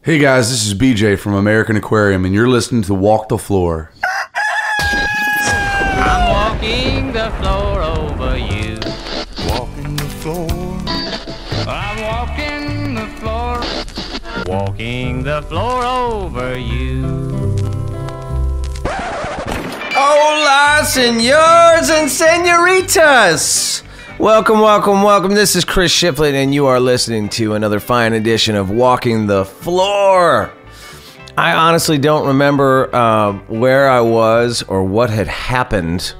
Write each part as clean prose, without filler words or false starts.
Hey guys, this is BJ from American Aquarium, and you're listening to Walk the Floor. I'm walking the floor over you. Walking the floor. I'm walking the floor. Walking the floor over you. Hola, senors and senoritas! Welcome. This is Chris Shiflett, and you are listening to another fine edition of Walking the Floor. I honestly don't remember where I was or what had happened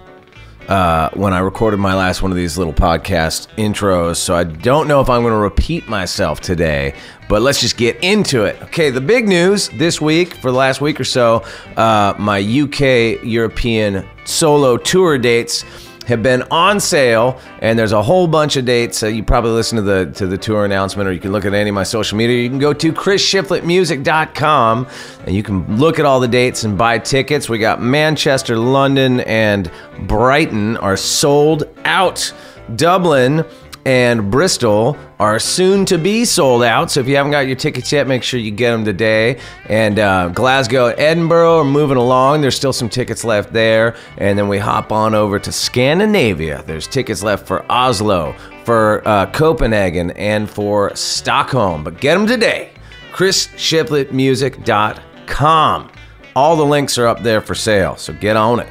when I recorded my last one of these little podcast intros, so I don't know if I'm going to repeat myself today, but let's just get into it. Okay, the big news this week, for the last week or so, my UK European solo tour dates have been on sale, and there's a whole bunch of dates. You probably listen to the tour announcement, or you can look at any of my social media. You can go to chrisshiflettmusic.com, and you can look at all the dates and buy tickets. We got Manchester, London, and Brighton are sold out. Dublin and Bristol are soon to be sold out, so if you haven't got your tickets yet, make sure you get them today. And Glasgow and Edinburgh are moving along. There's still some tickets left there. And then we hop on over to Scandinavia. There's tickets left for Oslo, for Copenhagen, and for Stockholm. But get them today. chrisshiflettmusic.com. All the links are up there for sale, so get on it.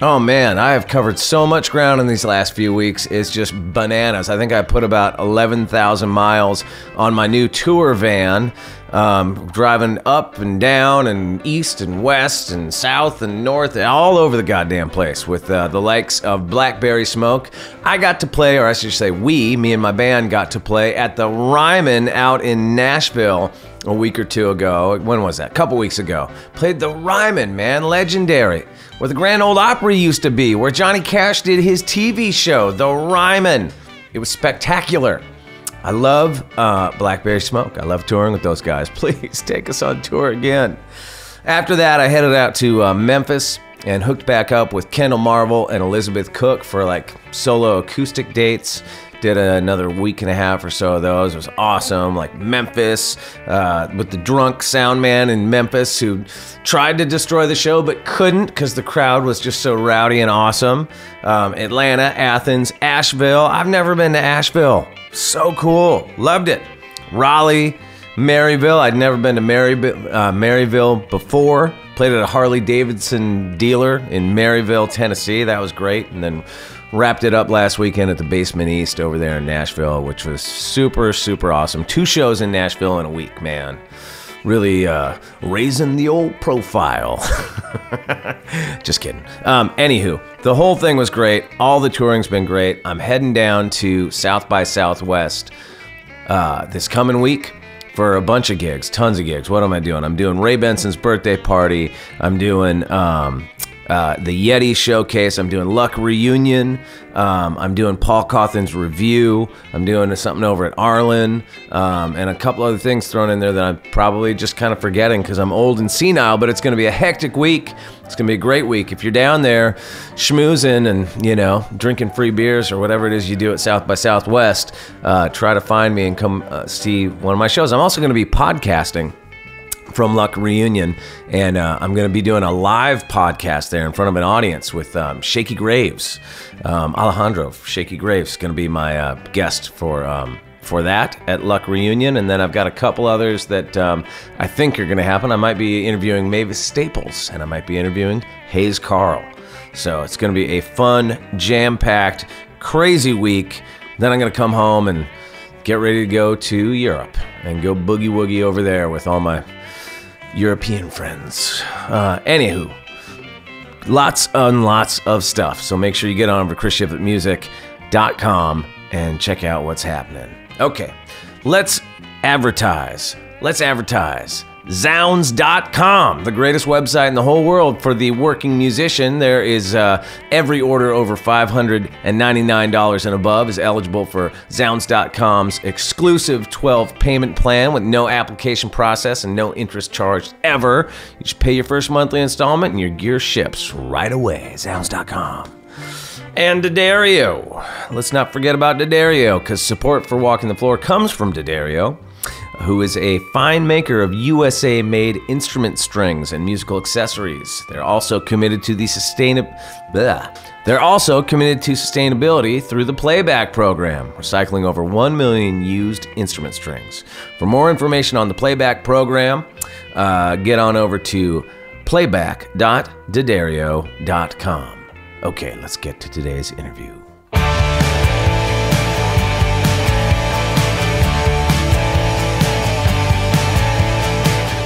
Oh man, I have covered so much ground in these last few weeks. It's just bananas. I think I put about 11,000 miles on my new tour van, driving up and down and east and west and south and north, all over the goddamn place with the likes of Blackberry Smoke. I got to play, or I should say me and my band got to play at the Ryman out in Nashville a week or two ago. When was that? A couple weeks ago. Played the Ryman, man. Legendary. Where the Grand Ole Opry used to be, where Johnny Cash did his TV show, the Ryman. It was spectacular. I love Blackberry Smoke. I love touring with those guys. Please take us on tour again. After that, I headed out to Memphis and hooked back up with Kendall Marvel and Elizabeth Cook for like solo acoustic dates. Did another week and a half or so of those. It was awesome. Like Memphis, with the drunk sound man in Memphis who tried to destroy the show but couldn't because the crowd was just so rowdy and awesome. Atlanta, Athens, Asheville. I've never been to Asheville. So cool. Loved it. Raleigh, Maryville. I'd never been to Maryville before. Played at a Harley-Davidson dealer in Maryville, Tennessee. That was great. And then wrapped it up last weekend at the Basement East over there in Nashville, which was super, super awesome. 2 shows in Nashville in a week, man. Really raising the old profile. Just kidding. Anywho, the whole thing was great. All the touring's been great. I'm heading down to South by Southwest this coming week for a bunch of gigs, tons of gigs. What am I doing? I'm doing Ray Benson's birthday party. I'm doing the Yeti Showcase. I'm doing Luck Reunion. I'm doing Paul Cauthen's Review. I'm doing something over at Arlen, and a couple other things thrown in there that I'm probably just kind of forgetting because I'm old and senile, but it's going to be a hectic week. It's going to be a great week. If you're down there schmoozing and, you know, drinking free beers or whatever it is you do at South by Southwest, try to find me and come see one of my shows. I'm also going to be podcasting from Luck Reunion, and I'm going to be doing a live podcast there in front of an audience with Shaky Graves. Alejandro Shaky Graves is going to be my guest for that at Luck Reunion, and then I've got a couple others that I think are going to happen. I might be interviewing Mavis Staples, and I might be interviewing Hayes Carl. So it's going to be a fun, jam-packed, crazy week. Then I'm going to come home and get ready to go to Europe and go boogie-woogie over there with all my European friends. Anywho, lots and lots of stuff. So make sure you get on over chrisshiflettmusic.com and check out what's happening. Okay, let's advertise. Zounds.com, the greatest website in the whole world for the working musician. There is every order over $599 and above is eligible for Zounds.com's exclusive 12 payment plan with no application process and no interest charged ever. You just pay your first monthly installment and your gear ships right away. Zounds.com. And D'Addario. Let's not forget about D'Addario, because support for Walking the Floor comes from D'Addario. who is a fine maker of USA-made instrument strings and musical accessories. They're also committed to sustainability through the Playback program, recycling over 1 million used instrument strings. For more information on the Playback program, get on over to playback.d'addario.com. Okay, let's get to today's interview.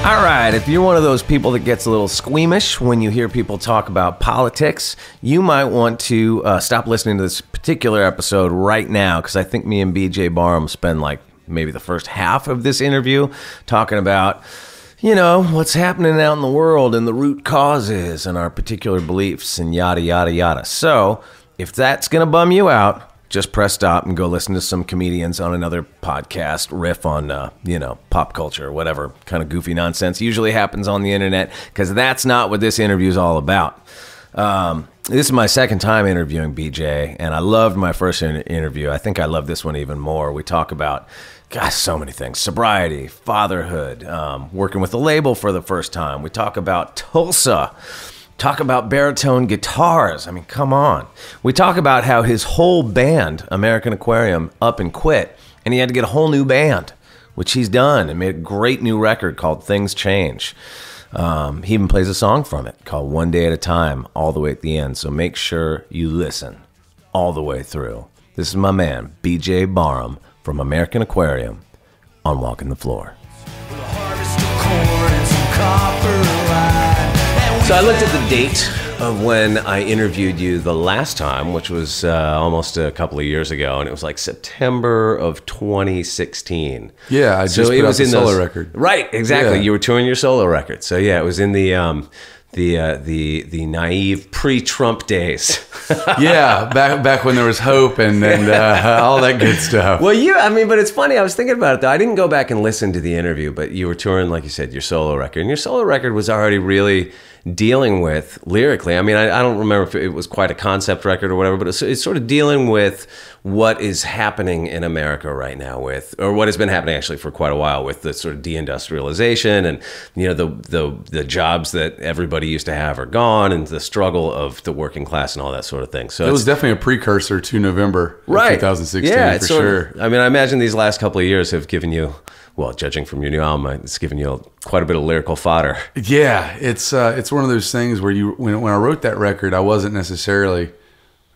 All right, if you're one of those people that gets a little squeamish when you hear people talk about politics, you might want to stop listening to this particular episode right now, because I think me and BJ Barham spend like maybe the first half of this interview talking about, you know, what's happening out in the world and the root causes and our particular beliefs and yada, yada, yada. So if that's going to bum you out, just press stop and go listen to some comedians on another podcast riff on, pop culture or whatever kind of goofy nonsense usually happens on the internet, because that's not what this interview is all about. This is my second time interviewing BJ, and I loved my first interview. I think I love this one even more. We talk about, gosh, so many things. Sobriety, fatherhood, working with a label for the first time. We talk about Tulsa. Talk about baritone guitars. I mean, come on. We talk about how his whole band, American Aquarium, up and quit, and he had to get a whole new band, which he's done, and made a great new record called Things Change. He even plays a song from it called One Day at a Time, all the way at the end. So make sure you listen all the way through. This is my man, BJ Barham, from American Aquarium on Walking the Floor. So I looked at the date of when I interviewed you the last time, which was almost a couple of years ago, and it was like September of 2016. Yeah, I just put out the solo record. Right, exactly. Yeah. You were touring your solo record. So yeah, it was in the naive pre-Trump days. Yeah, back when there was hope and all that good stuff. Well, but it's funny. I was thinking about it, though. I didn't go back and listen to the interview, but you were touring, like you said, your solo record. And your solo record was already really dealing with, lyrically, I mean, I don't remember if it was quite a concept record or whatever, but it's sort of dealing with what is happening in America right now or what has been happening actually for quite a while with the sort of deindustrialization and, the jobs that everybody used to have are gone, and the struggle of the working class and all that sort of thing. So it was definitely a precursor to November of 2016, for sure. I mean, I imagine these last couple of years have given you, well, judging from your new album, it's given you quite a bit of lyrical fodder. Yeah, it's one of those things where when I wrote that record, I wasn't necessarily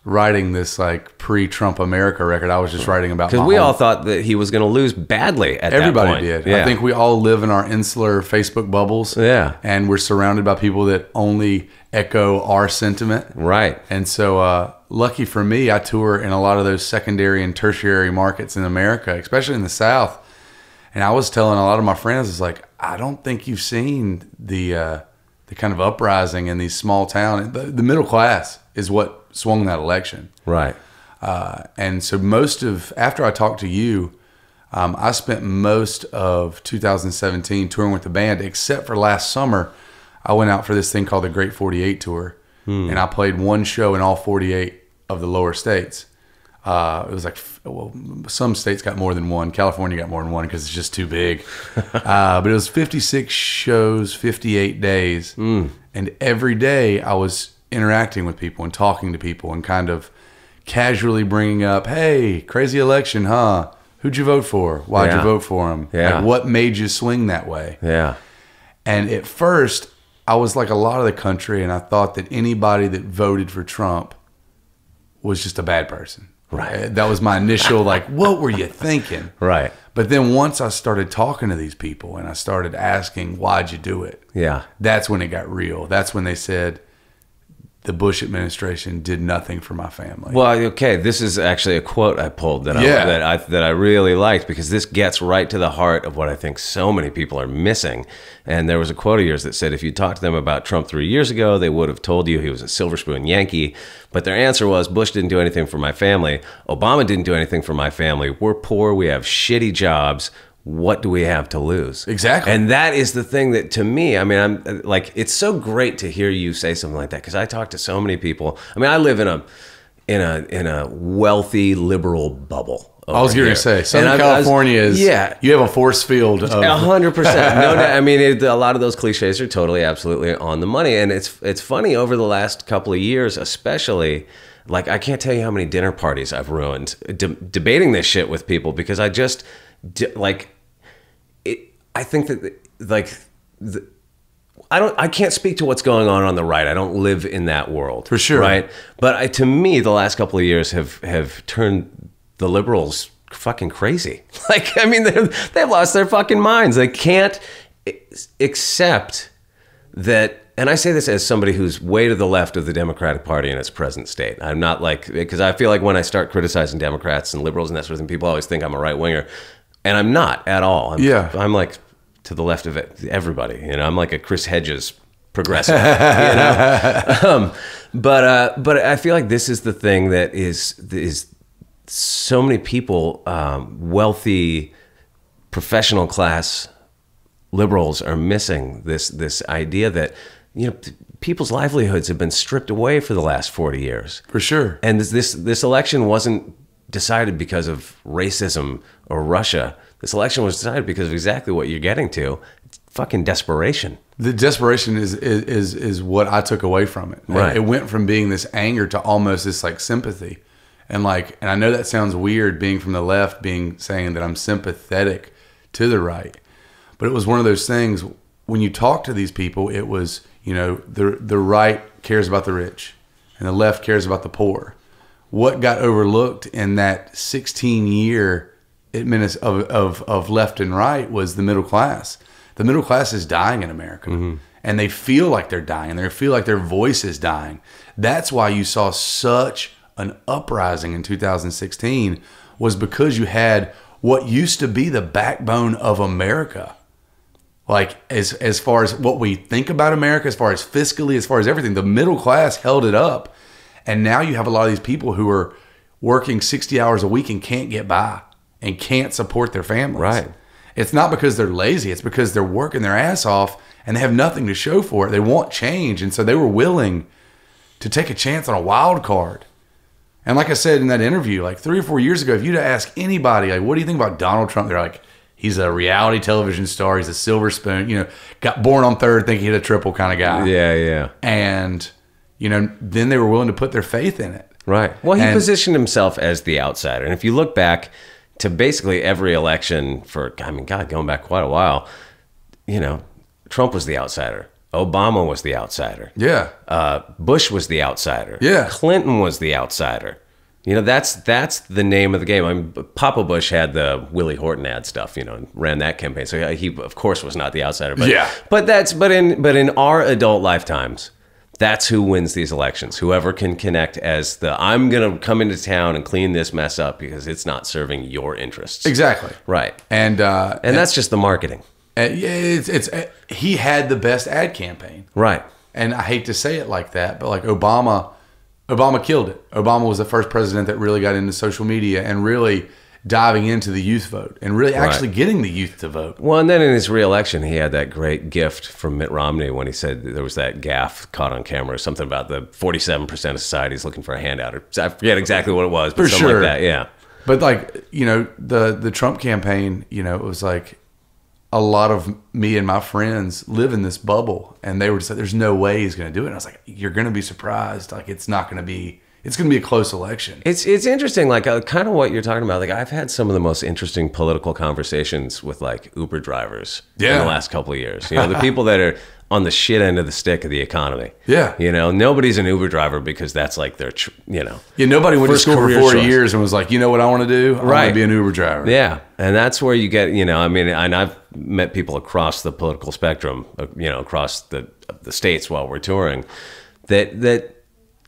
writing this like pre-Trump America record. I was just writing about because we all thought that he was going to lose badly at that point. Everybody did. Yeah. I think we all live in our insular Facebook bubbles. Yeah, and we're surrounded by people that only echo our sentiment. Right. And so, lucky for me, I tour in a lot of those secondary and tertiary markets in America, especially in the South. And I was telling a lot of my friends, it's like, I don't think you've seen the kind of uprising in these small towns. The middle class is what swung that election. Right. And so after I talked to you, I spent most of 2017 touring with the band, except for last summer. I went out for this thing called the Great 48 Tour, and I played one show in all 48 of the lower states. It was like, some states got more than one. California got more than one because it's just too big. But it was 56 shows, 58 days. And every day I was interacting with people and talking to people and kind of casually bringing up, hey, crazy election, huh? Who'd you vote for? Why'd you vote for him? Yeah. Like, what made you swing that way? Yeah. And at first, I was like a lot of the country, and I thought that anybody that voted for Trump was just a bad person. Right. That was my initial, like, what were you thinking? Right. But then once I started talking to these people and I started asking, why'd you do it? Yeah. That's when it got real. That's when they said, the Bush administration did nothing for my family. Well, okay, this is actually a quote I pulled that I really liked, because this gets right to the heart of what I think so many people are missing. And there was a quote of yours that said, if you talked to them about Trump 3 years ago, they would have told you he was a silver spoon Yankee. But their answer was, Bush didn't do anything for my family. Obama didn't do anything for my family. We're poor. We have shitty jobs. What do we have to lose? Exactly. And that is the thing that, to me, I mean, I'm like, it's so great to hear you say something like that, because I talk to so many people. I mean, I live in a wealthy liberal bubble. I was going to say, Southern And California is, yeah. you have a force field of 100%. No, I mean, a lot of those cliches are totally, absolutely on the money. And it's funny, over the last couple of years, especially, like, I can't tell you how many dinner parties I've ruined debating this shit with people, because I just, I think that, like, I can't speak to what's going on the right. I don't live in that world. For sure. Right? But to me, the last couple of years have turned the liberals fucking crazy. Like, I mean, they've lost their fucking minds. They can't accept that. And I say this as somebody who's way to the left of the Democratic Party in its present state. I'm not like, because I feel like when I start criticizing Democrats and liberals and that sort of thing, people always think I'm a right winger, and I'm not at all. I'm like to the left of it, everybody. You know, I'm like a Chris Hedges progressive. You know, but I feel like this is the thing that is so many people, wealthy, professional class liberals are missing this idea that, you know, people's livelihoods have been stripped away for the last 40 years. For sure. And this election wasn't decided because of racism or Russia. This election was decided because of exactly what you're getting to. It's fucking desperation. The desperation is what I took away from it. Right. It went from being this anger to almost this like sympathy. And I know that sounds weird, being from the left, saying that I'm sympathetic to the right. But it was one of those things, when you talk to these people, it was, you know, the right cares about the rich and the left cares about the poor. What got overlooked in that 16-year of left and right was the middle class. The middle class is dying in America. Mm-hmm. And they feel like they're dying. They feel like their voice is dying. That's why you saw such an uprising in 2016, was because you had what used to be the backbone of America. Like, as far as what we think about America, as far as fiscally, as far as everything, the middle class held it up. And now you have a lot of these people who are working 60 hours a week and can't get by and can't support their families. Right. It's not because they're lazy. It's because they're working their ass off and they have nothing to show for it. They want change. And so they were willing to take a chance on a wild card. And like I said in that interview, like 3 or 4 years ago, if you'd ask anybody, like, what do you think about Donald Trump? They're like, he's a reality television star. He's a silver spoon, you know, got born on third, think he hit a triple kind of guy. Yeah, yeah. And, you know, then they were willing to put their faith in it. Right. Well, he positioned himself as the outsider. And if you look back to basically every election for, I mean, God, going back quite a while, you know, Trump was the outsider. Obama was the outsider. Yeah. Bush was the outsider. Yeah. Clinton was the outsider. You know, that's the name of the game. I mean, Papa Bush had the Willie Horton ad stuff, you know, and ran that campaign. So he, of course, was not the outsider. But, yeah. But in our adult lifetimes, that's who wins these elections. Whoever can connect as I'm going to come into town and clean this mess up because it's not serving your interests. Exactly. Right. And that's just the marketing. He had the best ad campaign. Right. And I hate to say it like that, but like Obama killed it. Obama was the first president that really got into social media and really diving into the youth vote and really actually getting the youth to vote. Well, and then in his reelection, he had that great gift from Mitt Romney when he said there was that gaffe caught on camera or something about the 47% of society is looking for a handout. I forget exactly what it was, but something like that, yeah. But like, you know, the Trump campaign, you know, it was like a lot of me and my friends live in this bubble, and they were just like, there's no way he's going to do it. And I was like, you're going to be surprised. Like, it's going to be a close election. It's interesting, like kind of what you're talking about. Like, I've had some of the most interesting political conversations with like Uber drivers in the last couple of years. You know, the people that are on the shit end of the stick of the economy. Yeah. You know, nobody's an Uber driver because that's like their, you know. Yeah, nobody went to school for 4 choice. years and was like, you know what I want to do? I want to be an Uber driver. Yeah. And that's where you get, you know, I mean, and I've met people across the political spectrum, you know, across the states while we're touring, that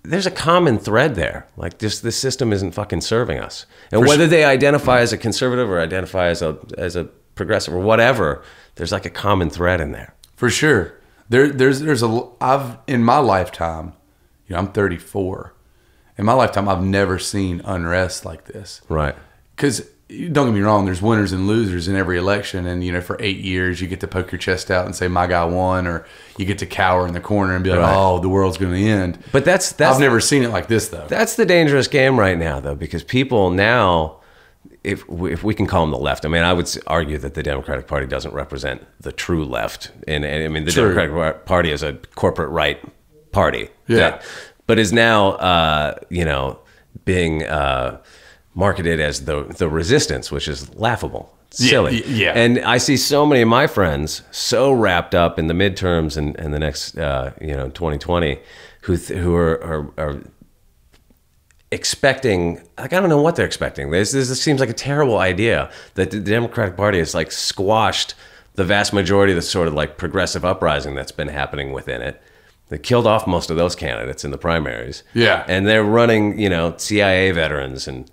there's a common thread there. Like, this system isn't fucking serving us. And whether they identify as a conservative or identify as a progressive or whatever, there's like a common thread in there. For sure. I've in my lifetime, you know, I'm 34. In my lifetime, I've never seen unrest like this. Right. Because don't get me wrong, there's winners and losers in every election, and you know, for 8 years you get to poke your chest out and say my guy won, or you get to cower in the corner and be like, oh, the world's going to end. But that's I've never seen it like this though. That's the dangerous game right now, though, because people now, if we can call them the left, I mean, I would argue that the Democratic Party doesn't represent the true left. And I mean, the True. Democratic Party is a corporate right party. Yeah. But is now, being marketed as the resistance, which is laughable. It's silly. Yeah. And I see so many of my friends so wrapped up in the midterms and the next, 2020 who are expecting, like, I don't know what they're expecting. This seems like a terrible idea that the Democratic Party has like squashed the vast majority of the sort of like progressive uprising that's been happening within it. They killed off most of those candidates in the primaries. Yeah. And they're running, CIA veterans and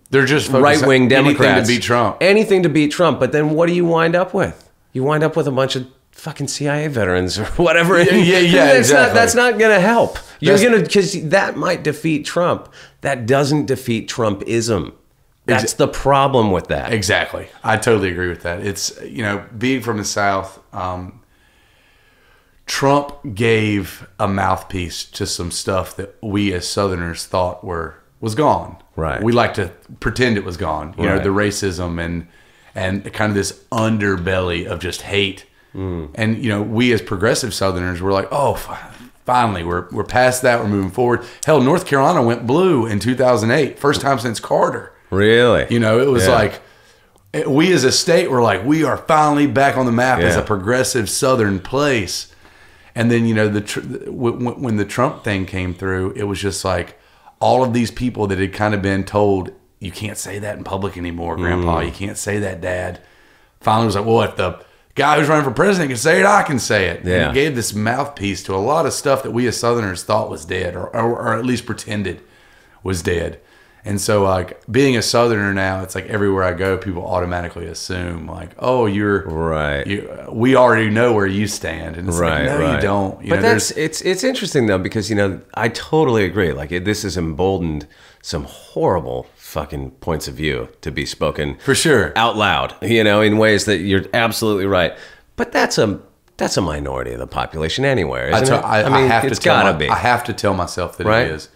They're just focused right-wing on Democrats. anything to beat Trump. Anything to beat Trump. But then what do you wind up with? You wind up with a bunch of fucking CIA veterans or whatever. Yeah, exactly. That's not going to help. That's- Because that might defeat Trump. That doesn't defeat Trumpism. That's the problem with that. Exactly. I totally agree with that. It's, being from the South, Trump gave a mouthpiece to some stuff that we as Southerners thought was gone. Right. We like to pretend it was gone. Right. The racism and kind of this underbelly of just hate. And, we as progressive Southerners were like, oh, finally, we're past that. We're moving forward. Hell, North Carolina went blue in 2008. First time since Carter. Really? It was like, we as a state were like, we are finally back on the map as a progressive Southern place. And then, when the Trump thing came through, it was just like all of these people that had kind of been told, you can't say that in public anymore, Grandpa. You can't say that, Dad. Finally was like, well, if the guy who's running for president can say it, I can say it. Yeah. And it gave this mouthpiece to a lot of stuff that we as Southerners thought was dead or at least pretended was dead. And so, like, being a Southerner now, it's like everywhere I go, people automatically assume, like, oh, you're Right. We already know where you stand, and it's like, no, you don't. But it's interesting though, because I totally agree. Like, this has emboldened some horrible fucking points of view to be spoken for sure out loud. In ways that you're absolutely right. But that's a minority of the population anyway, isn't it? I mean, have it's to tell gotta be. I have to tell myself that Right? it is.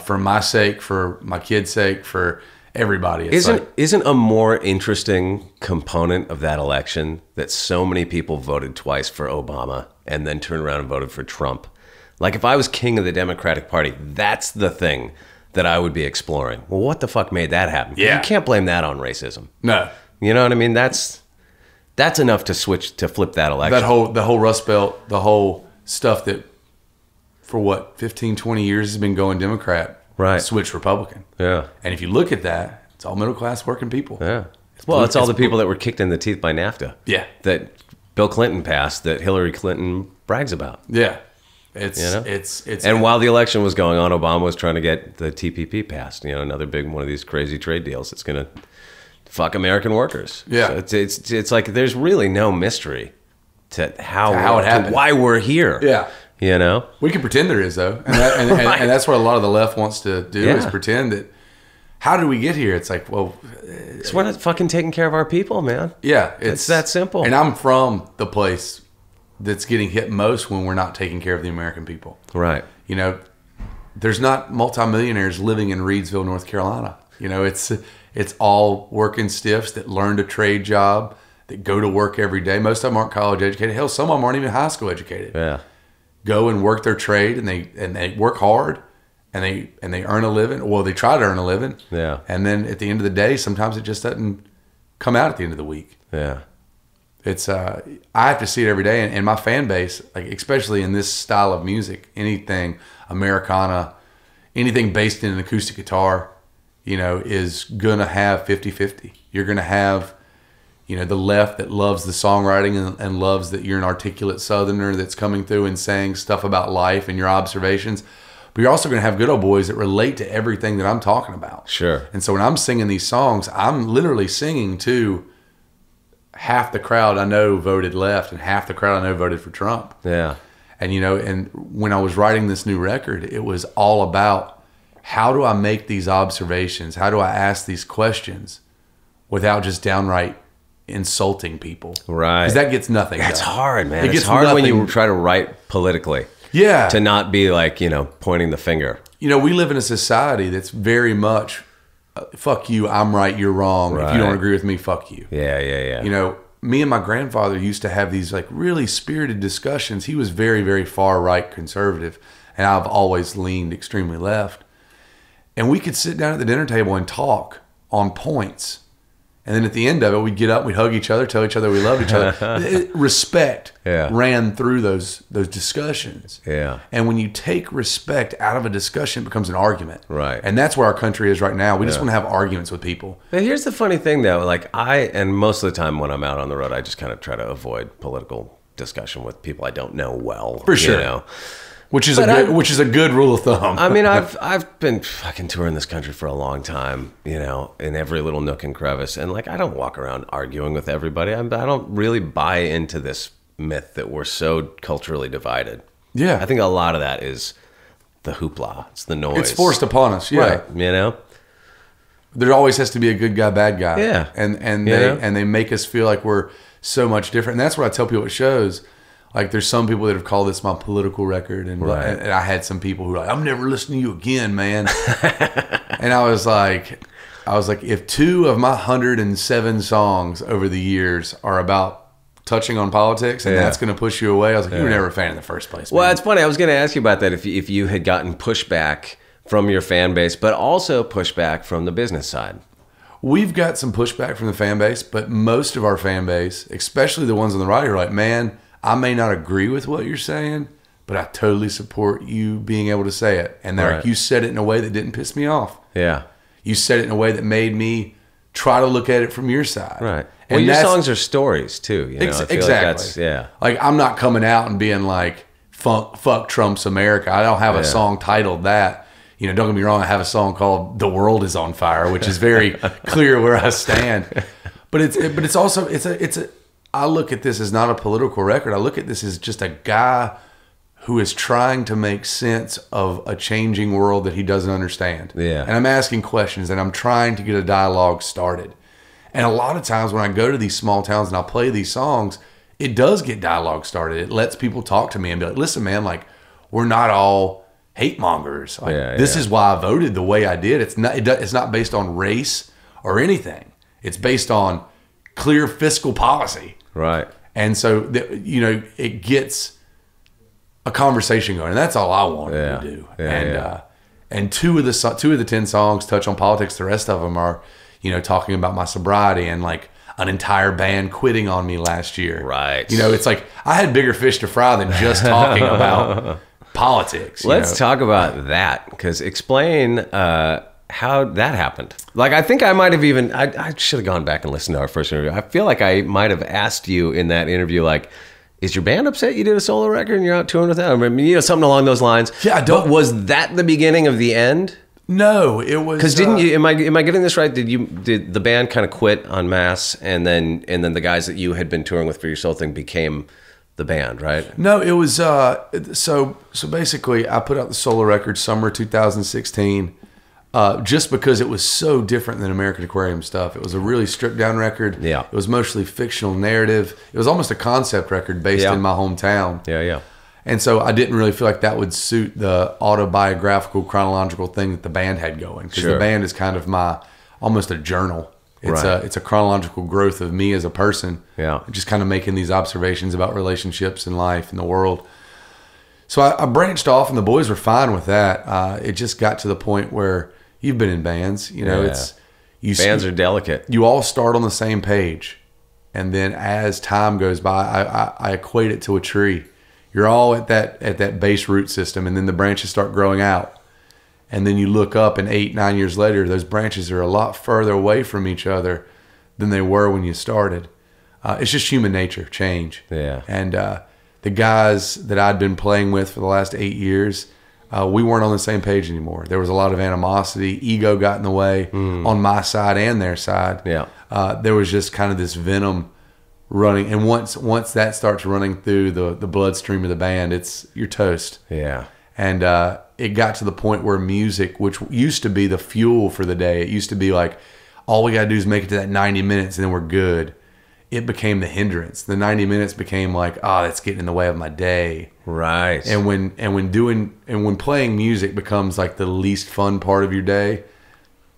For my sake, for my kids' sake, for everybody. It's Isn't a more interesting component of that election that so many people voted twice for Obama and then turned around and voted for Trump? Like, if I was king of the Democratic Party, that's the thing that I would be exploring. Well, what the fuck made that happen? Yeah. You can't blame that on racism. no. You know what I mean? That's enough to flip that election. The whole Rust Belt, the whole stuff that for 15, 20 years has been going Democrat, Right. switched Republican. Yeah. And if you look at that, it's all middle class working people. Yeah. Well, it's all the people that were kicked in the teeth by NAFTA. Yeah. That Bill Clinton passed, that Hillary Clinton brags about. Yeah. It's And while the election was going on, Obama was trying to get the TPP passed. Another big one of these crazy trade deals that's going to fuck American workers. Yeah. So it's like there's really no mystery to how it happened. to why we're here. Yeah. We can pretend there is, though. And and that's what a lot of the left wants to do is pretend that, how did we get here? It's like, well, so we're not fucking taking care of our people, man. yeah. It's that simple. And I'm from the place that's getting hit most when we're not taking care of the American people. Right. There's not multimillionaires living in Reidsville, North Carolina. It's all working stiffs that learned a trade job, that go to work every day. Most of them aren't college educated. Hell, some of them aren't even high school educated. Yeah. Go and work their trade, and they work hard, and they earn a living. Well, they try to earn a living. Yeah. And then at the end of the day, sometimes it just doesn't come out at the end of the week. Yeah. It's I have to see it every day, and my fan base, like especially in this style of music, anything Americana, anything based in an acoustic guitar, is gonna have 50-50. You're gonna have, the left that loves the songwriting and loves that you're an articulate Southerner that's coming through and saying stuff about life and your observations. But you're also going to have good old boys that relate to everything that I'm talking about. Sure. And so when I'm singing these songs, I'm literally singing to half the crowd I know voted left and half the crowd I know voted for Trump. Yeah. And, and when I was writing this new record, it was all about, how do I make these observations? How do I ask these questions without just downright insulting people? Right. Because that gets nothing That's done. hard, man. It It's gets hard when you nothing. try to write politically. Yeah. To not be like, pointing the finger. We live in a society that's very much fuck you, I'm right, you're wrong. If you don't Right. agree with me, fuck you. Yeah. You know, me and my grandfather used to have these like really spirited discussions. He was very, very far right conservative, and I've always leaned extremely left. And we could sit down at the dinner table and talk on points. And then at the end of it, we'd get up, we'd hug each other, tell each other we loved each other. Respect ran through those discussions. Yeah. And when you take respect out of a discussion, it becomes an argument. Right. And that's where our country is right now. We just want to have arguments with people. But here's the funny thing, though. Like, and most of the time when I'm out on the road, I just kind of try to avoid political discussion with people I don't know well. For sure. You know? Which is a good rule of thumb. I mean, I've been fucking touring this country for a long time, you know, in every little nook and crevice. And, like, I don't walk around arguing with everybody. I don't really buy into this myth that we're so culturally divided. Yeah. I think a lot of that is the hoopla. It's the noise. It's forced upon us. Yeah. Right. You know? There always has to be a good guy, bad guy. Yeah. And You they know? make us feel like we're so much different. And that's what I tell people at shows. Like, there's some people that have called this my political record, and I had some people who were like, "I'm never listening to you again, man." And I was like, if 2 of my 107 songs over the years are about touching on politics, and that's going to push you away, I was like, you were never a fan in the first place. Well, man. it's funny. I was going to ask you about that if you had gotten pushback from your fan base, but also pushback from the business side. We've got some pushback from the fan base, but most of our fan base, especially the ones on the right, are like, man, I may not agree with what you're saying, but I totally support you being able to say it. And they're like, you said it in a way that didn't piss me off. Yeah. You said it in a way that made me try to look at it from your side. Right. And Well, your that's- songs are stories too. You know? I feel exactly. Like Like, I'm not coming out and being like, fuck Trump's America. I don't have a song titled that. You know, don't get me wrong. I have a song called "The World Is on Fire," which is very clear where I stand. But it's also I look at this as not a political record. I look at this as just a guy who is trying to make sense of a changing world that he doesn't understand. Yeah. And I'm asking questions, and I'm trying to get a dialogue started. And a lot of times when I go to these small towns and I'll play these songs, it does get dialogue started. It lets people talk to me and be like, listen, man, like, we're not all hate mongers. Like, this is why I voted the way I did. It's not based on race or anything. It's based on clear fiscal policy. Right. And so, it gets a conversation going, and that's all I wanted to do. And two of the 10 songs touch on politics. The rest of them are, talking about my sobriety and like an entire band quitting on me last year. Right. It's like I had bigger fish to fry than just talking about politics. Let's talk about that, because explain how that happened. Like, I think I might have even, I should have gone back and listened to our first interview. I feel like I might have asked you in that interview, like, is your band upset you did a solo record and you're out touring with them? I mean, something along those lines. Yeah, I don't. But was that the beginning of the end? No, it was Because didn't you? Am I getting this right? Did the band kind of quit en masse, and then the guys that you had been touring with for your solo thing became the band, right? No, it was so basically I put out the solo record summer 2016 just because it was so different than American Aquarium stuff. It was a really stripped down record. Yeah. It was mostly fictional narrative. It was almost a concept record based in my hometown. Yeah. And so I didn't really feel like that would suit the autobiographical, chronological thing that the band had going. Because the band is kind of almost a journal. It's a chronological growth of me as a person. Yeah. Just kind of making these observations about relationships and life and the world. So I branched off, and the boys were fine with that. It just got to the point where you've been in bands. Bands are delicate. You all start on the same page. And then as time goes by, I equate it to a tree. You're all at that base root system, and then the branches start growing out. And then you look up, and 8-9 years later, those branches are a lot further away from each other than they were when you started. It's just human nature, change. Yeah. And the guys that I'd been playing with for the last 8 years, we weren't on the same page anymore. There was a lot of animosity. Ego got in the way on my side and their side. Yeah. There was just kind of this venom running, and once that starts running through the bloodstream of the band, you're toast. Yeah. And it got to the point where music, which used to be the fuel for the day, it used to be like, all we got to do is make it to that 90 minutes and then we're good. It became the hindrance. The 90 minutes became like, that's getting in the way of my day. Right. And when playing music becomes like the least fun part of your day,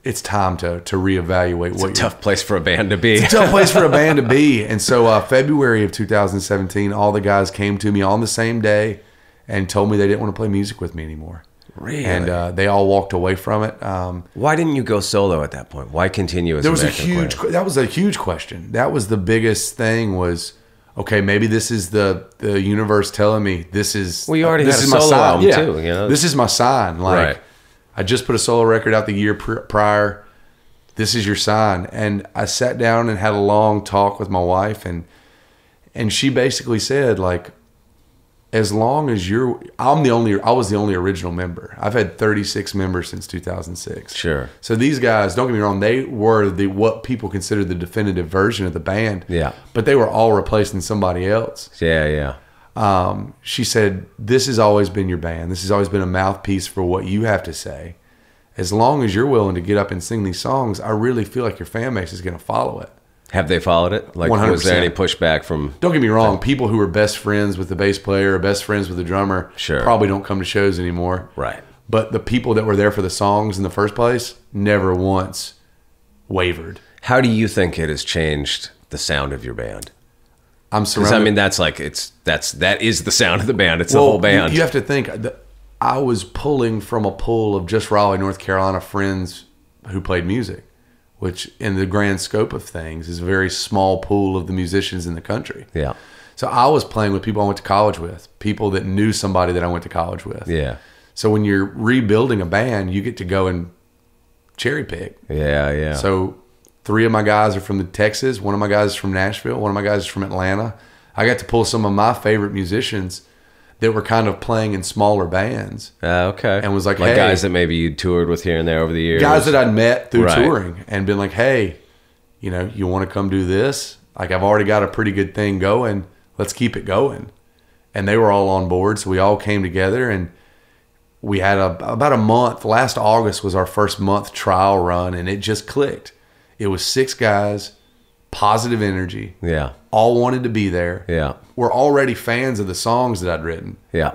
it's time to reevaluate It's a tough place for a band to be. It's a tough place for a band to be. And so February of 2017, all the guys came to me on the same day and told me they didn't want to play music with me anymore. Really? And they all walked away from it. Why didn't you go solo at that point? Why continue as There was American Aquarium? that was a huge question. That was the biggest thing was, okay, maybe this is the universe telling me this is. Well, you already this had a is my solo sign. album Yeah. too, you know? This is my sign. Like, Right. I just put a solo record out the year prior. This is your sign. And I sat down and had a long talk with my wife, and she basically said, like, as long as I was the only original member. I've had 36 members since 2006. Sure. So these guys, don't get me wrong, they were what people consider the definitive version of the band. Yeah. But they were all replacing somebody else. Yeah. She said, this has always been your band. This has always been a mouthpiece for what you have to say. As long as you're willing to get up and sing these songs, I really feel like your fan base is going to follow it. Have they followed it? Like, was there 100%. any pushback from? Don't get me wrong. People who are best friends with the bass player or best friends with the drummer Sure. probably don't come to shows anymore. Right. But the people that were there for the songs in the first place never once wavered. How do you think it has changed the sound of your band? I'm Because surrounded. I mean, that is the sound of the band. It's the whole band. You have to think that I was pulling from a pool of just Raleigh, North Carolina friends who played music, which in the grand scope of things is a very small pool of the musicians in the country. Yeah. So I was playing with people I went to college with, people that knew somebody that I went to college with. Yeah. So when you're rebuilding a band, you get to go and cherry pick. Yeah. So 3 of my guys are from Texas. 1 of my guys is from Nashville. 1 of my guys is from Atlanta. I got to pull some of my favorite musicians that were kind of playing in smaller bands. Okay. And was like, hey, guys that maybe you toured with here and there over the years. guys that I'd met through Right. touring and been like, hey, you want to come do this? Like, I've already got a pretty good thing going. Let's keep it going. And they were all on board. So we all came together and we had about a month. Last August was our first month trial run, and it just clicked. It was 6 guys, positive energy. Yeah. All wanted to be there. Yeah. Were already fans of the songs that I'd written. Yeah.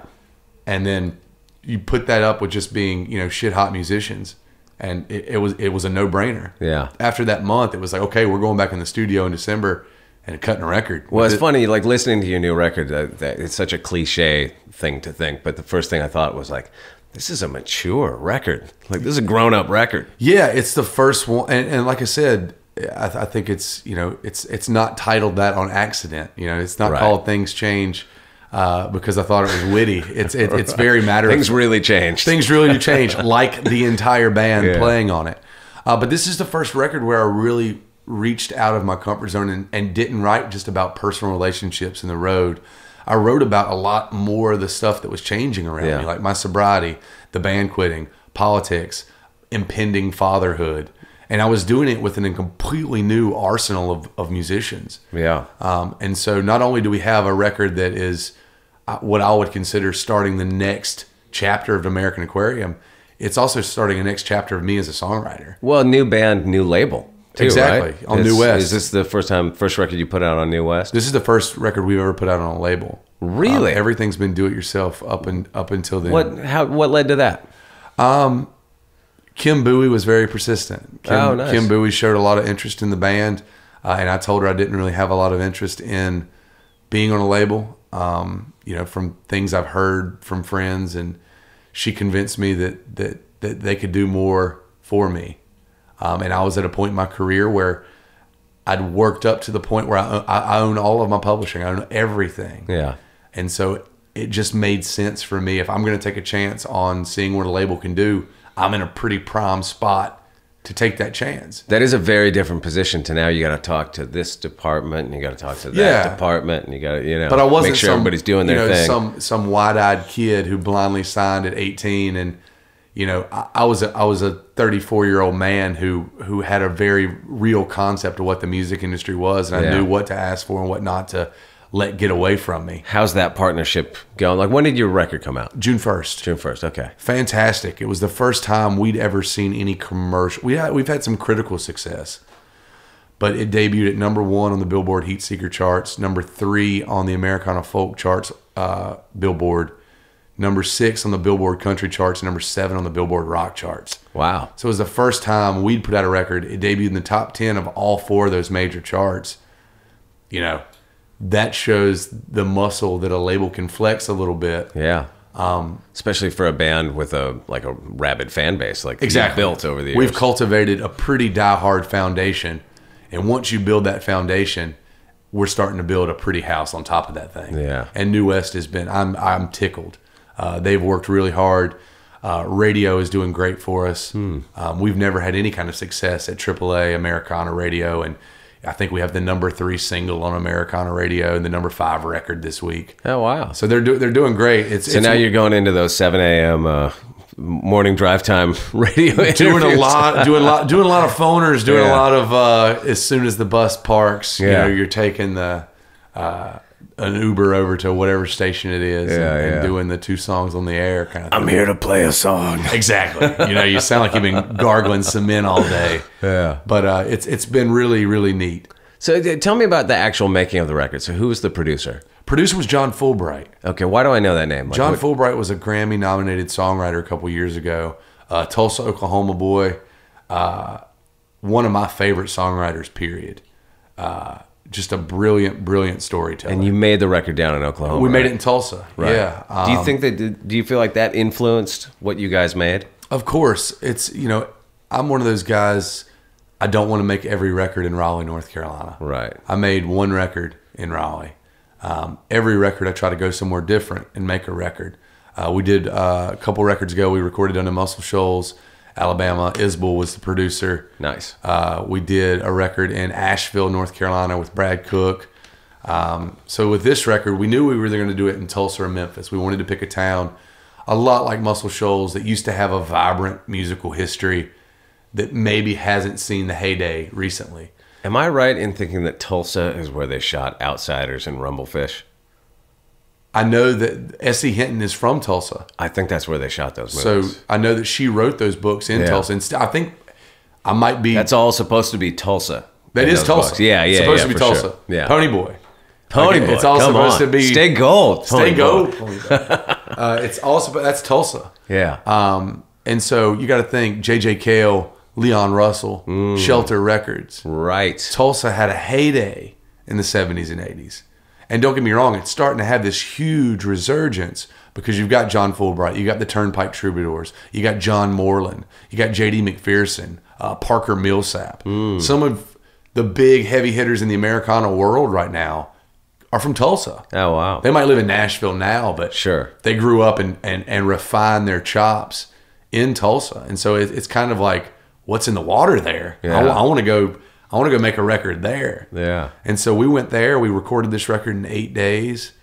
And then you put that up with just being, shit hot musicians. And it was a no-brainer. Yeah. After that month, it was like, okay, we're going back in the studio in December and cutting a record. Well, it's funny, like listening to your new record, that it's such a cliche thing to think, but the first thing I thought was like, this is a mature record. Like, this is a grown-up record. Yeah, it's the first one. And like I said, I think it's, it's not titled that on accident. It's not Right. called Things Change because I thought it was witty. It's very matter Things of really changed. Things really do change, like the entire band Yeah. playing on it. But this is the first record where I really reached out of my comfort zone and didn't write just about personal relationships in the road. I wrote about a lot more of the stuff that was changing around Yeah. me, like my sobriety, the band quitting, politics, impending fatherhood. And I was doing it within a completely new arsenal of musicians. Yeah. And so not only do we have a record that is what I would consider starting the next chapter of American Aquarium, it's also starting a next chapter of me as a songwriter. Well, new band, new label. Too, Exactly, right? on New West. Is this the first record you put out on New West? This is the first record we've ever put out on a label. Really? Everything's been do-it-yourself up until then. What led to that? Kim Bowie was very persistent. Nice. Kim Bowie showed a lot of interest in the band, and I told her I didn't really have a lot of interest in being on a label. From things I've heard from friends, and she convinced me that they could do more for me. And I was at a point in my career where I'd worked up to the point where I own all of my publishing. I own everything. Yeah. And so it just made sense for me. If I'm going to take a chance on seeing what a label can do, I'm in a pretty prime spot to take that chance. That is a very different position to now you got to talk to this department and you got to talk to that Yeah. department and you got to, But I wasn't make sure everybody's doing their thing. Some wide-eyed kid who blindly signed at 18, and I was a 34-year-old man who had a very real concept of what the music industry was, and I Yeah. knew what to ask for and what not to let get away from me. How's that partnership going? Like, when did your record come out? June 1st. June 1st. Okay. Fantastic. It was the first time we'd ever seen any commercial. We've had some critical success, but it debuted at number 1 on the Billboard Heatseeker charts, number 3 on the Americana Folk charts, Billboard, number 6 on the Billboard country charts, and number 7 on the Billboard rock charts. Wow. So it was the first time we'd put out a record. It debuted in the top 10 of all 4 of those major charts. You know, that shows the muscle that a label can flex a little bit. Yeah. Especially for a band with a rabid fan base like Exactly. you've built over the years. We've cultivated a pretty diehard foundation, and once you build that foundation, we're starting to build a pretty house on top of that thing. Yeah. And New West has been. I'm tickled. They've worked really hard. Radio is doing great for us. We've never had any kind of success at AAA Americana Radio, and I think we have the number 3 single on Americana Radio and the number 5 record this week. Oh, wow. So they're doing great. So now you're going into those 7 a.m. Morning drive time radio doing a interviews. lot of phoners, doing Yeah. a lot of as soon as the bus parks, you Yeah. know, you're taking the an Uber over to whatever station it is and doing the 2 songs on the air kind of thing. I'm here to play a song. Exactly. You know, you sound like you've been gargling cement all day. Yeah. But it's been really, really neat. So tell me about the actual making of the record. So who was the producer? Producer was John Fulbright. Okay, why do I know that name? Like, John what- Fulbright was a Grammy-nominated songwriter a couple years ago. Tulsa, Oklahoma boy. One of my favorite songwriters, period. Just a brilliant, brilliant storyteller. And you made the record down in Oklahoma. we made right? it in Tulsa. Right. Yeah. Do you think do you feel like that influenced what you guys made? Of course. It's, you know, I'm one of those guys, I don't want to make every record in Raleigh, North Carolina. Right. I made 1 record in Raleigh. Every record I try to go somewhere different and make a record. We did a couple records ago, we recorded on the Muscle Shoals, Alabama. Isbell was the producer. Nice. We did a record in Asheville, North Carolina with Brad Cook. So with this record, we knew we were either going to do it in Tulsa or Memphis. We wanted to pick a town a lot like Muscle Shoals that used to have a vibrant musical history that maybe hasn't seen the heyday recently. Am I right in thinking that Tulsa is where they shot Outsiders and Rumblefish? I know that Essie Hinton is from Tulsa. I think that's where they shot those So movies. I know that she wrote those books in Yeah. Tulsa. And I think I might be. That's all supposed to be Tulsa. That in is those Tulsa. books. Yeah, It's supposed to be for Tulsa. sure. Yeah. Pony Boy. Pony Like, Boy. It's all Come supposed on. to be Stay Gold. Stay Pony Gold. Boy. It's also that's Tulsa. Yeah. And so you got to think J.J. Cale, Leon Russell, Shelter Records. Right. Tulsa had a heyday in the 70s and 80s. And don't get me wrong, it's starting to have this huge resurgence because you've got John Fulbright, you got the Turnpike Troubadours, you got John Moreland, you got J.D. McPherson, Parker Millsap. Some of the big heavy hitters in the Americana world right now are from Tulsa. Oh, wow. They might live in Nashville now, but Sure. they grew up and refined their chops in Tulsa. And so it's kind of like, what's in the water there? Yeah. I want to go make a record there. Yeah. And so we went there. We recorded this record in 8 days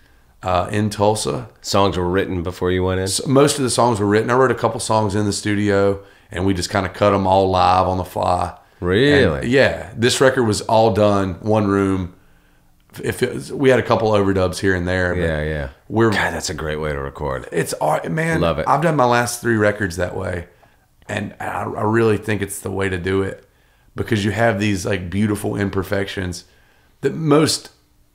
in Tulsa. Songs were written before you went in? So most of the songs were written. I wrote a couple songs in the studio, and we just kind of cut them all live on the fly. Really? And yeah. This record was all done, one room. We had a couple overdubs here and there. But Yeah. God, that's a great way to record. It's art, man. Love it. I've done my last 3 records that way, and I really think it's the way to do it because you have these like beautiful imperfections that most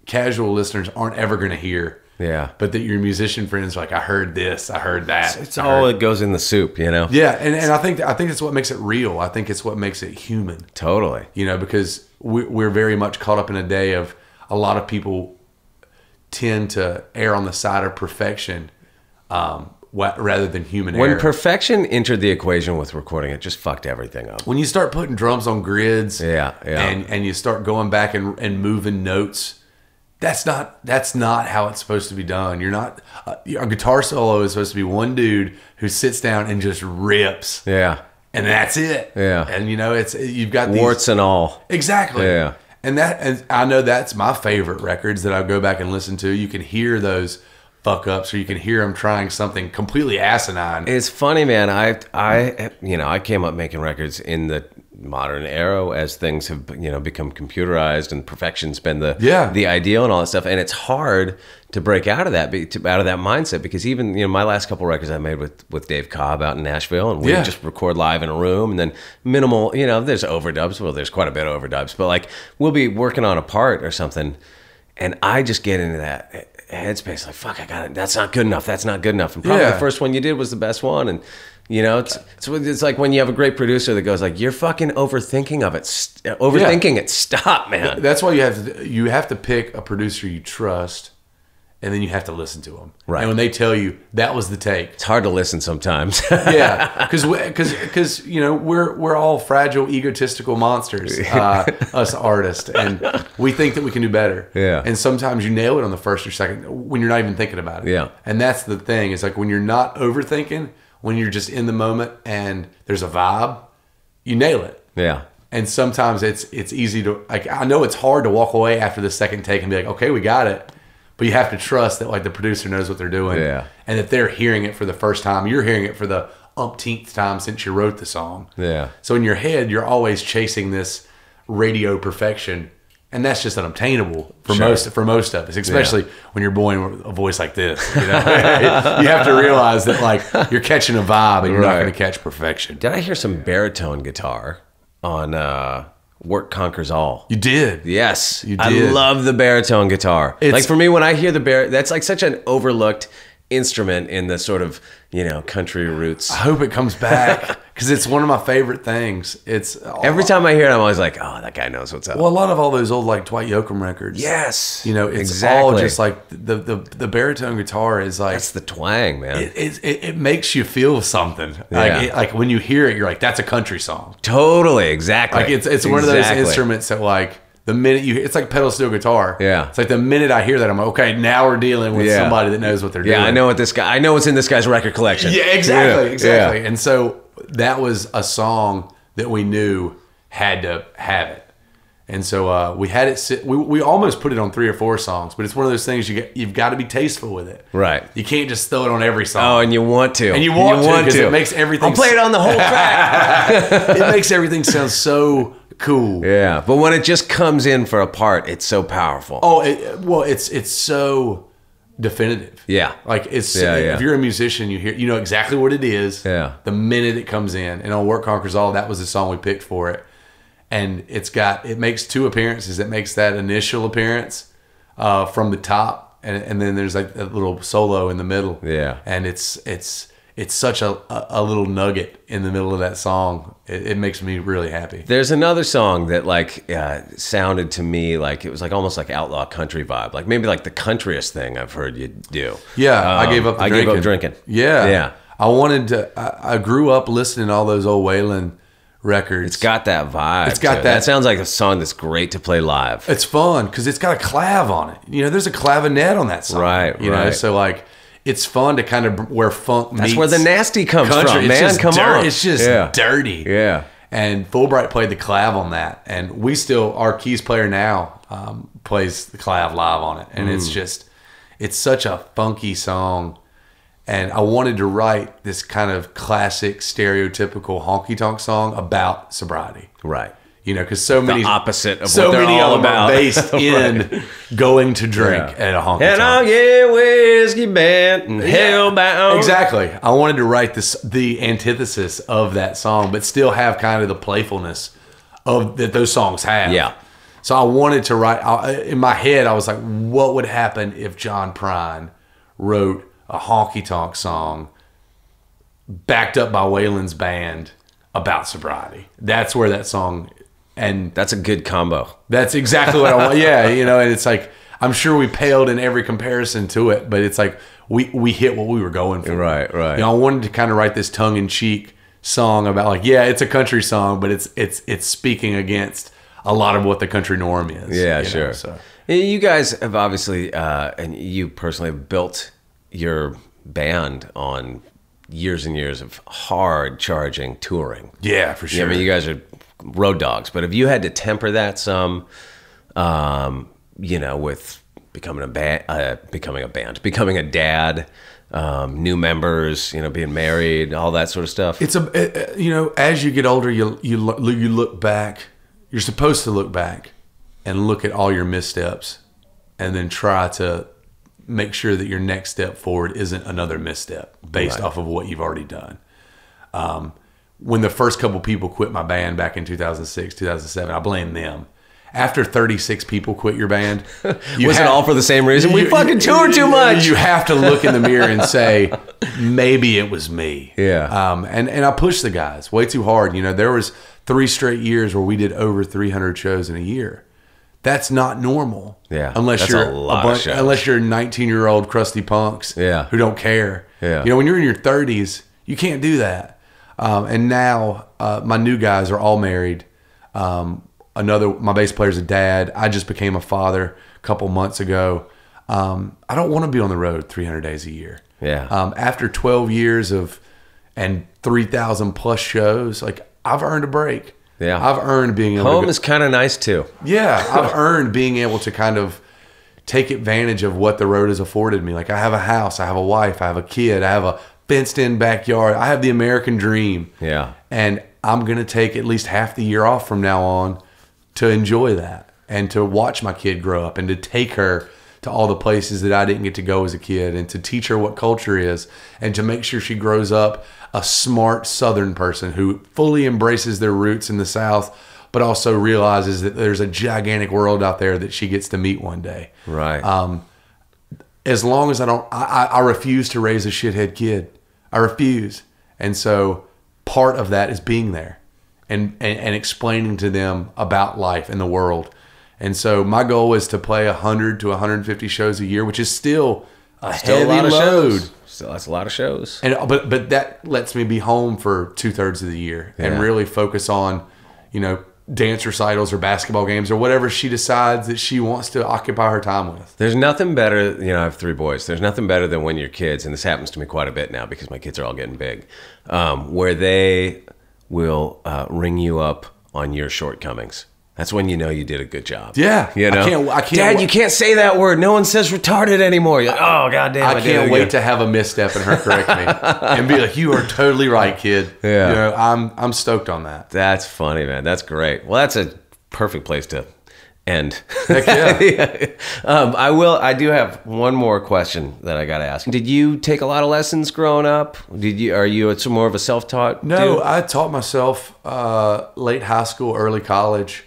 casual listeners aren't ever going to hear. Yeah. But that your musician friends are like, I heard this, I heard that. It's all that goes in the soup, you know? Yeah, and I think it's what makes it real. I think it's what makes it human. Totally. You know, because we're very much caught up in a day of a lot of people tend to err on the side of perfection rather than human When error. perfection entered the equation with recording, it just fucked everything up. When you start putting drums on grids, Yeah. and you start going back and moving notes, that's not how it's supposed to be done. You're not a guitar solo is supposed to be one dude who sits down and just rips, Yeah. and that's it. Yeah. And you know you've got these, Warts and all. exactly. Yeah. And I know that's my favorite records that I go back and listen to. You can hear those fuck ups, or you can hear them trying something completely asinine. It's funny, man. I came up making records in the modern era as things have become computerized and perfection's been the ideal and all that stuff. And it's hard to break out of that mindset because even my last couple records I made with Dave Cobb out in Nashville, and we just record live in a room, and then minimal. There's overdubs. Well, there's quite a bit of overdubs, but like we'll be working on a part or something, and I just get into that. headspace like, fuck, I got it. That's not good enough. That's not good enough. And probably Yeah. the first one you did was the best one. And you know, it's like when you have a great producer that goes like, you're fucking overthinking of it. Overthinking it. Stop, man. That's why you have to pick a producer you trust, and then you have to listen to them. Right. And when they tell you that was the take, It's hard to listen sometimes. yeah, because you know we're all fragile, egotistical monsters, us artists, and we think that we can do better. Yeah. And sometimes you nail it on the first or second when you're not even thinking about it. Yeah. And that's the thing. It's like when you're not overthinking, when you're just in the moment and there's a vibe, you nail it. Yeah. And sometimes it's easy to, like, I know it's hard to walk away after the second take and be like, okay, we got it. But you have to trust that like the producer knows what they're doing. Yeah. And that they're hearing it for the first time. You're hearing it for the umpteenth time since you wrote the song. Yeah. So in your head, you're always chasing this radio perfection. And that's just unobtainable for most of us, especially when you're born with a voice like this. You know? You have to realize that like you're catching a vibe and you're not Right. going to catch perfection. Did I hear some baritone guitar on Work Conquers All? You did. Yes, You I did. love the baritone guitar. It's- Like for me, when I hear the that's like such an overlooked instrument in the sort of, you know, country roots. I hope it comes back because it's one of my favorite things. It's Every time I hear it, I'm always like, oh, that guy knows what's up. Well, a lot of all those old like Dwight Yoakam records. Yes, You know, it's exactly. all just like the baritone guitar is like That's the twang, man. it makes you feel something. Yeah. Like when you hear it, you're like, that's a country song. Totally, exactly. Like it's one of those Exactly. instruments that like the minute you, it's like pedal steel guitar. Yeah. It's like the minute I hear that, I'm like, okay, now we're dealing with Yeah. somebody that knows what they're doing. Yeah, I know what's in this guy's record collection. Yeah, exactly, Yeah, exactly. yeah. And so that was a song that we knew had to have it. And so we had it sit. We almost put it on 3 or 4 songs, but it's one of those things you've got to be tasteful with it. Right. You can't just throw it on every song. Oh, and you want to. And you want to, 'cause it makes everything I'll play it on the whole track. It makes everything sound so cool. Yeah, but when it just comes in for a part, it's so powerful. Oh, it's so definitive. Yeah. Like it's Yeah, yeah. if you're a musician, you know exactly what it is. Yeah. The minute it comes in, and on Work Conquers All, that was the song we picked for it, and it makes 2 appearances. It makes that initial appearance from the top, and then there's like a little solo in the middle. Yeah. and it's such a little nugget in the middle of that song. It makes me really happy. There's another song that like sounded to me like it was like almost like outlaw country vibe, like maybe like the countryest thing I've heard you do. Yeah, I gave up. I gave up drinking. Yeah, Yeah. I wanted to. I grew up listening to all those old Waylon records. It's got that vibe. It's got to it. that- That sounds like a song that's great to play live. It's fun because it's got a clav on it. You know, there's a clavinet on that song. Right, You know, right. so like it's fun to kind of where funk meets. That's where the nasty comes country. from, It's man. just Come on. It's just Yeah. dirty. Yeah. And Fulbright played the clav on that, and our keys player now plays the clav live on it, and it's such a funky song. And I wanted to write this kind of classic, stereotypical honky tonk song about sobriety. Right. You know, because so many opposite of so what they're many all of them about. are based in going to drink Yeah. at a honky And I'll tonk. get whiskey bent and hellbound. Exactly. I wanted to write the antithesis of that song, but still have kind of the playfulness of that those songs have. Yeah. So I wanted to write in my head. I was like, what would happen if John Prine wrote a honky tonk song backed up by Waylon's band about sobriety? That's where that song, and That's a good combo. that's exactly what I want. Yeah, you know, and it's like I'm sure we paled in every comparison to it, but it's like we hit what we were going for. Right, right. You know, I wanted to kind of write this tongue in cheek song about like, yeah, it's a country song, but it's speaking against a lot of what the country norm is. Yeah, you know, sure. so. You guys have obviously, and you personally have built your band on years and years of hard charging touring. Yeah, for sure. Yeah, I mean, you guys are road dogs, but if you had to temper that some, you know, with becoming becoming a dad, new members, you know, being married, all that sort of stuff. It's you know, as you get older, you look back. You're supposed to look back and look at all your missteps, and then try to make sure that your next step forward isn't another misstep based Right. off of what you've already done. When the first couple people quit my band back in 2006, 2007, I blame them. after 36 people quit your band, Was it all for the same reason? We fucking tour too much. You have to look in the mirror and say, maybe it was me. Yeah. And I pushed the guys way too hard. You know, there was 3 straight years where we did over 300 shows in a year. That's not normal. Yeah, Unless that's you're a lot of shows. unless you're 19-year-old crusty punks. Yeah. Who don't care. Yeah. You know, when you're in your 30s, you can't do that. And now my new guys are all married. My bass player's a dad. I just became a father a couple months ago. I don't want to be on the road 300 days a year. Yeah. After 12 years and 3,000 plus shows, like I've earned a break. Yeah. I've earned being able Home to is kind of nice too. yeah, I've earned being able to kind of take advantage of what the road has afforded me. Like I have a house, I have a wife, I have a kid, I have a fenced-in backyard. I have the American dream. Yeah. And I'm going to take at least half the year off from now on to enjoy that and to watch my kid grow up and to take her to all the places that I didn't get to go as a kid and to teach her what culture is and to make sure she grows up a smart Southern person who fully embraces their roots in the South, but also realizes that there's a gigantic world out there that she gets to meet one day. Right. As long as I refuse to raise a shithead kid. I refuse. And so part of that is being there and explaining to them about life and the world. And so my goal is to play 100 to 150 shows a year, which is still a heavy lot of load. shows. Still, that's a lot of shows. And but that lets me be home for 2/3 of the year and Yeah. really focus on, dance recitals or basketball games or whatever she decides that she wants to occupy her time with. There's nothing better, I have 3 boys. There's nothing better than when your kids, and this happens to me quite a bit now because my kids are all getting big, where they will ring you up on your shortcomings. That's when you know you did a good job. Yeah. You know? I can't Dad, you can't say that word. No one says retarded anymore. You're like, oh, goddamn. I can't wait to have a misstep and her correct me and be like, "You are totally right, kid." Yeah. I'm stoked on that. That's funny, man. That's great. Well, that's a perfect place to end. Heck yeah. I do have one more question that I got to ask. Did you take a lot of lessons growing up? Are you more of a self-taught No, dude? I taught myself late high school, early college.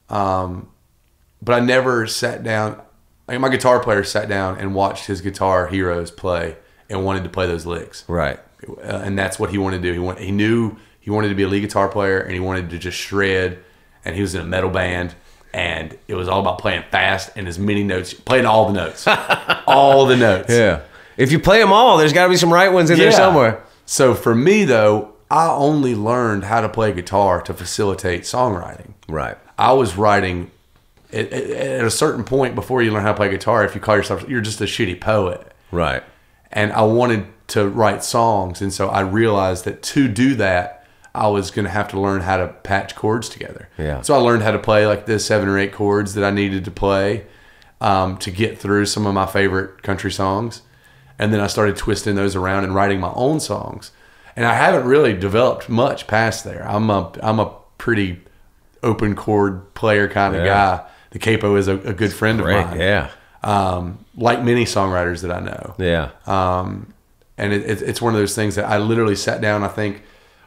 But I never sat down. Like my guitar player sat down and watched his guitar heroes play and wanted to play those licks. Right. And that's what he wanted to do. He knew he wanted to be a lead guitar player and he wanted to just shred. And he was in a metal band. And it was all about playing fast and as many notes, playing all the notes. All the notes. Yeah. If you play them all, there's got to be some right ones in there somewhere. So for me, though, I only learned how to play guitar to facilitate songwriting. Right. I was writing at a certain point before you learn how to play guitar. If you call yourself, you're just a shitty poet. Right. And I wanted to write songs. And so I realized that to do that, I was going to have to learn how to patch chords together. Yeah. So I learned how to play like the 7 or 8 chords that I needed to play to get through some of my favorite country songs. And then I started twisting those around and writing my own songs. And I haven't really developed much past there. I'm a pretty open chord player kind of guy. The capo is a good friend of mine. Yeah. Like many songwriters that I know. Yeah. And it's one of those things that I literally sat down. I think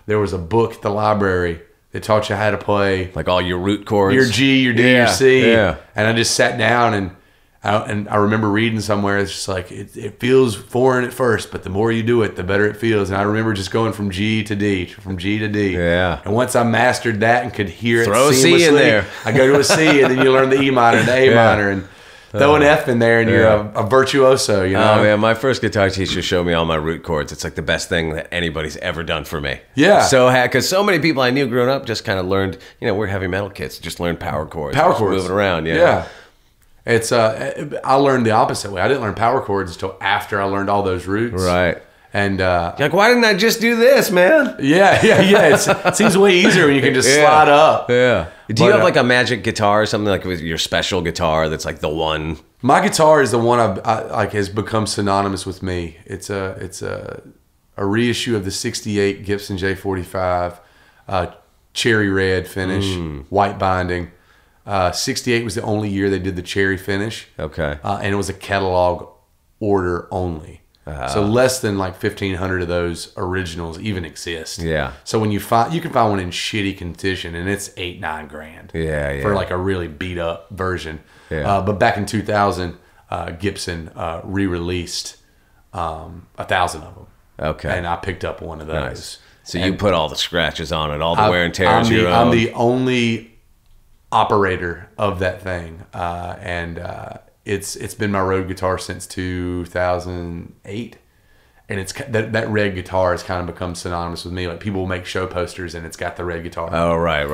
there was a book at the library that taught you how to play Like all your root chords. your G, your D, your C. Yeah. And I just sat down and I remember reading somewhere, it's just like, it feels foreign at first, but the more you do it, the better it feels. And I remember just going from G to D, from G to D. Yeah. And once I mastered that and could hear Throw it a seamlessly, C in there. I go to a C and then you learn the E minor and the A minor and throw an F in there and you're a virtuoso, you know? Oh, man, my first guitar teacher showed me all my root chords. It's like the best thing that anybody's ever done for me. Yeah. So, because so many people I knew growing up just kind of learned, we're heavy metal kids, just learned power chords. Power just chords. Moving around, Yeah. It's I learned the opposite way. I didn't learn power chords until after I learned all those roots. Right. And You're like, why didn't I just do this, man? yeah. It seems way easier when you can just slide up. Yeah. Do you But, have like a magic guitar or something like with your special guitar that's like the one? My guitar is the one I like has become synonymous with me. It's a reissue of the '68 Gibson J45, cherry red finish, white binding. '68 was the only year they did the cherry finish. Okay. And it was a catalog order only. So less than like 1,500 of those originals even exist. Yeah. So when you can find one in shitty condition, and it's $8-9 grand. Yeah. For like a really beat up version. Yeah. But back in 2000, Gibson re-released 1,000 of them. Okay. And I picked up one of those. Nice. So you put all the scratches on it, all the wear and tear I'm is the, your I'm own. the only operator of that thing, and it's been my road guitar since 2008, and it's that red guitar has kind of become synonymous with me. Like people will make show posters, and it's got the red guitar. Oh, right.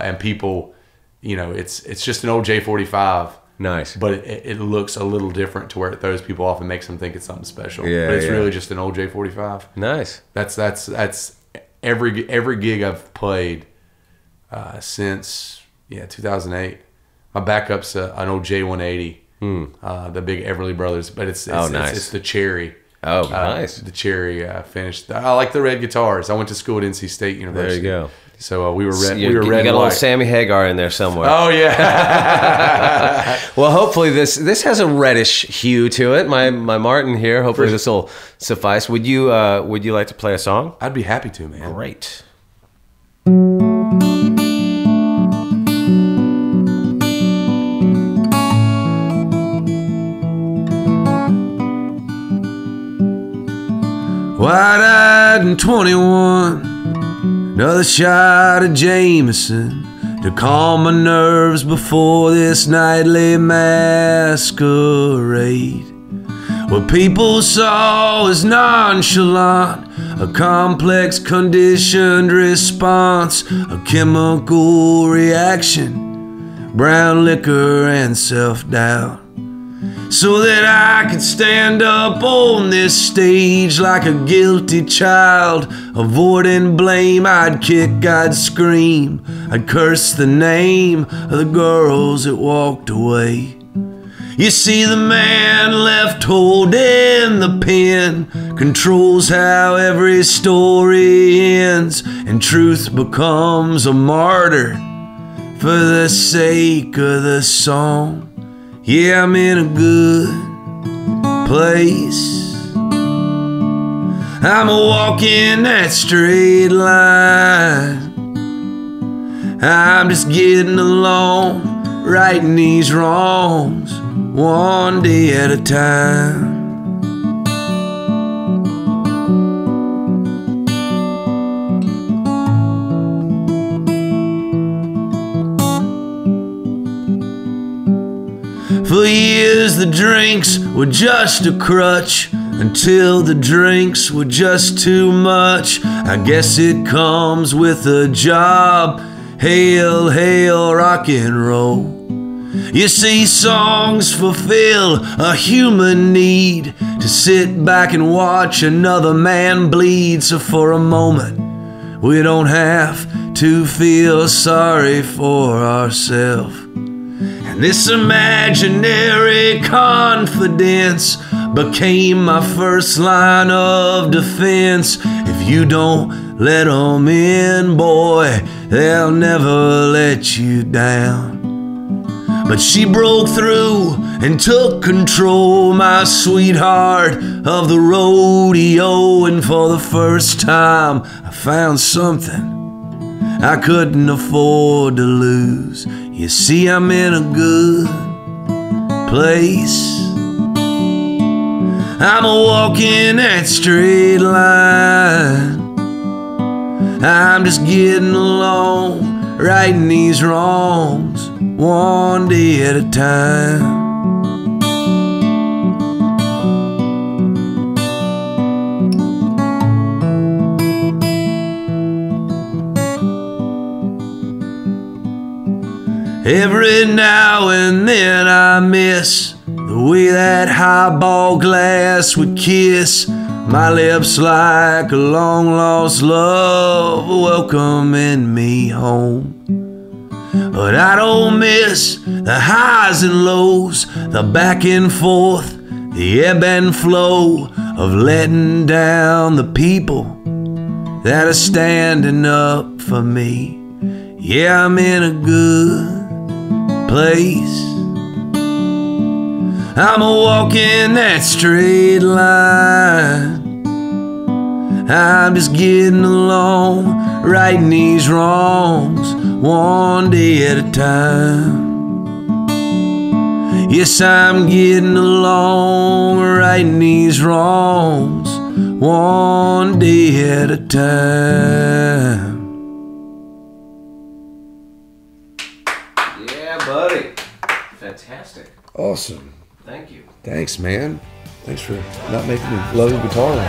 And people, it's just an old J45. Nice. But it looks a little different to where it throws people off and makes them think it's something special. Yeah, but it's yeah. really just an old J45. Nice. That's every gig I've played since 2008. My backup's an old J180, the big Everly Brothers, but it's nice. it's the cherry. Oh, nice. The cherry finish. I like the red guitars. I went to school at NC State University. There you go. So we were red. You we were red. got and a little white. Sammy Hagar in there somewhere. Oh yeah. Well, hopefully this has a reddish hue to it. My Martin here. Hopefully this will suffice. Would you like to play a song? I'd be happy to, man. Great. Wide-eyed and 21, another shot of Jameson to calm my nerves before this nightly masquerade. What people saw was nonchalant, a complex conditioned response, a chemical reaction, brown liquor and self-doubt. So that I could stand up on this stage like a guilty child, avoiding blame. I'd kick, I'd scream, I'd curse the name of the girls that walked away. You see, the man left holding the pen controls how every story ends, and truth becomes a martyr for the sake of the song. Yeah, I'm in a good place. I'm a walking that straight line. I'm just getting along, righting these wrongs, one day at a time. For years the drinks were just a crutch, until the drinks were just too much. I guess it comes with a job. Hail, hail, rock and roll. You see, songs fulfill a human need to sit back and watch another man bleed. So for a moment we don't have to feel sorry for ourselves. And this imaginary confidence became my first line of defense. If you don't let them in, boy, they'll never let you down. But she broke through and took control, my sweetheart of the rodeo. And for the first time I found something I couldn't afford to lose. You see, I'm in a good place. I'm a walking that straight line. I'm just getting along, righting these wrongs, one day at a time. Every now and then I miss the way that highball glass would kiss my lips like a long-lost love welcoming me home. But I don't miss the highs and lows, the back and forth, the ebb and flow of letting down the people that are standing up for me. Yeah, I'm in a good place. I'm a walking that straight line. I'm just getting along, righting these wrongs one day at a time. Yes, I'm getting along, righting these wrongs one day at a time. Yeah, buddy. Fantastic. Awesome. Thank you. Thanks, man. Thanks for not making me love the guitar line.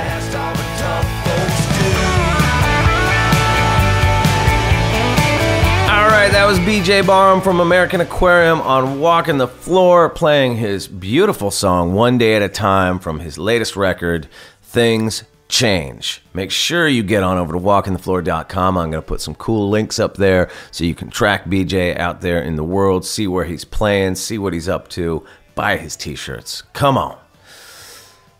All right, that was BJ Barham from American Aquarium on Walking the Floor, playing his beautiful song One Day at a Time from his latest record, Things Change. Make sure you get on over to walkingthefloor.com. I'm going to put some cool links up there so you can track BJ out there in the world, see where he's playing, see what he's up to, buy his t-shirts. Come on.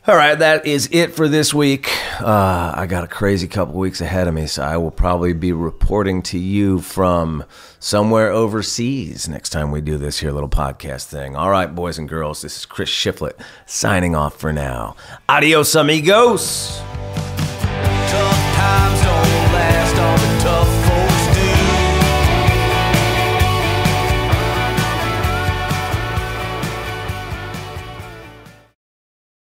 All right, that is it for this week. I got a crazy couple weeks ahead of me, so I will probably be reporting to you from somewhere overseas next time we do this here little podcast thing. All right, boys and girls, this is Chris Shiflett signing off for now. Adios, amigos.